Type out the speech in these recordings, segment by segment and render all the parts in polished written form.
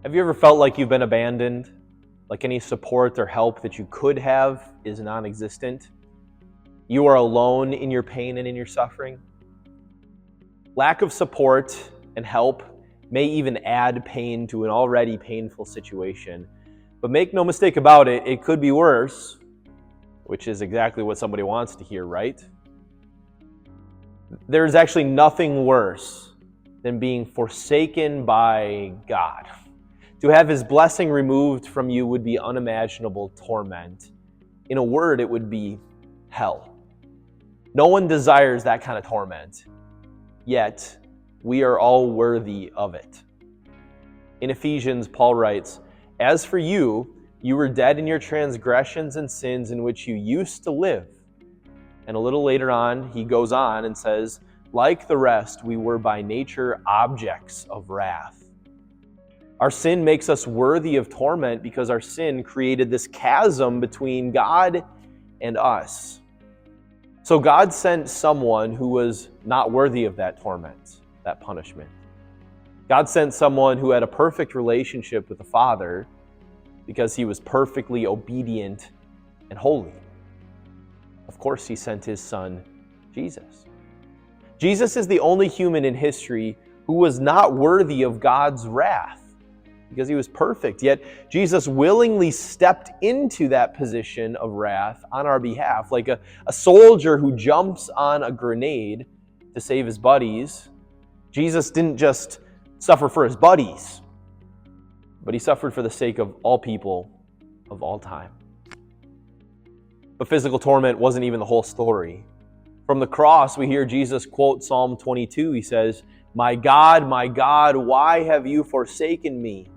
Have you ever felt like you've been abandoned? Like any support or help that you could have is non-existent? You are alone in your pain and in your suffering? Lack of support and help may even add pain to an already painful situation. But make no mistake about it, it could be worse, which is exactly what somebody wants to hear, right? There's actually nothing worse than being forsaken by God. To have His blessing removed from you would be unimaginable torment. In a word, it would be hell. No one desires that kind of torment, yet we are all worthy of it. In Ephesians, Paul writes, "As for you, you were dead in your transgressions and sins in which you used to live." And a little later on, he goes on and says, "Like the rest, we were by nature objects of wrath." Our sin makes us worthy of torment because our sin created this chasm between God and us. So God sent someone who was not worthy of that torment, that punishment. God sent someone who had a perfect relationship with the Father because He was perfectly obedient and holy. Of course, He sent His Son, Jesus. Jesus is the only human in history who was not worthy of God's wrath because He was perfect. Yet Jesus willingly stepped into that position of wrath on our behalf, like a soldier who jumps on a grenade to save his buddies. Jesus didn't just suffer for His buddies, but He suffered for the sake of all people of all time. But physical torment wasn't even the whole story. From the cross, we hear Jesus quote Psalm 22. He says, my God, why have you forsaken me?"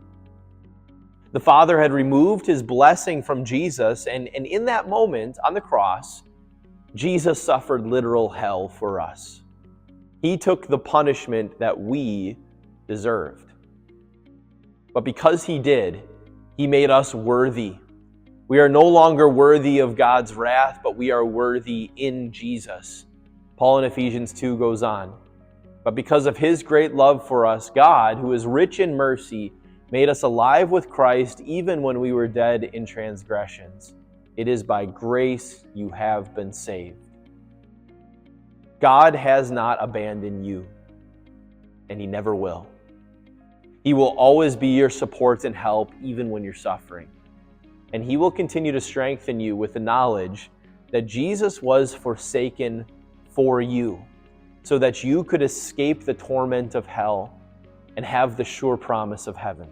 The Father had removed His blessing from Jesus, and in that moment on the cross, Jesus suffered literal hell for us. He took the punishment that we deserved. But because He did, He made us worthy. We are no longer worthy of God's wrath, but we are worthy in Jesus. Paul in Ephesians 2 goes on, "But because of His great love for us, God, who is rich in mercy, made us alive with Christ even when we were dead in transgressions. It is by grace you have been saved." God has not abandoned you, and He never will. He will always be your support and help even when you're suffering. And He will continue to strengthen you with the knowledge that Jesus was forsaken for you, so that you could escape the torment of hell and have the sure promise of heaven.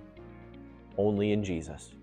Only in Jesus.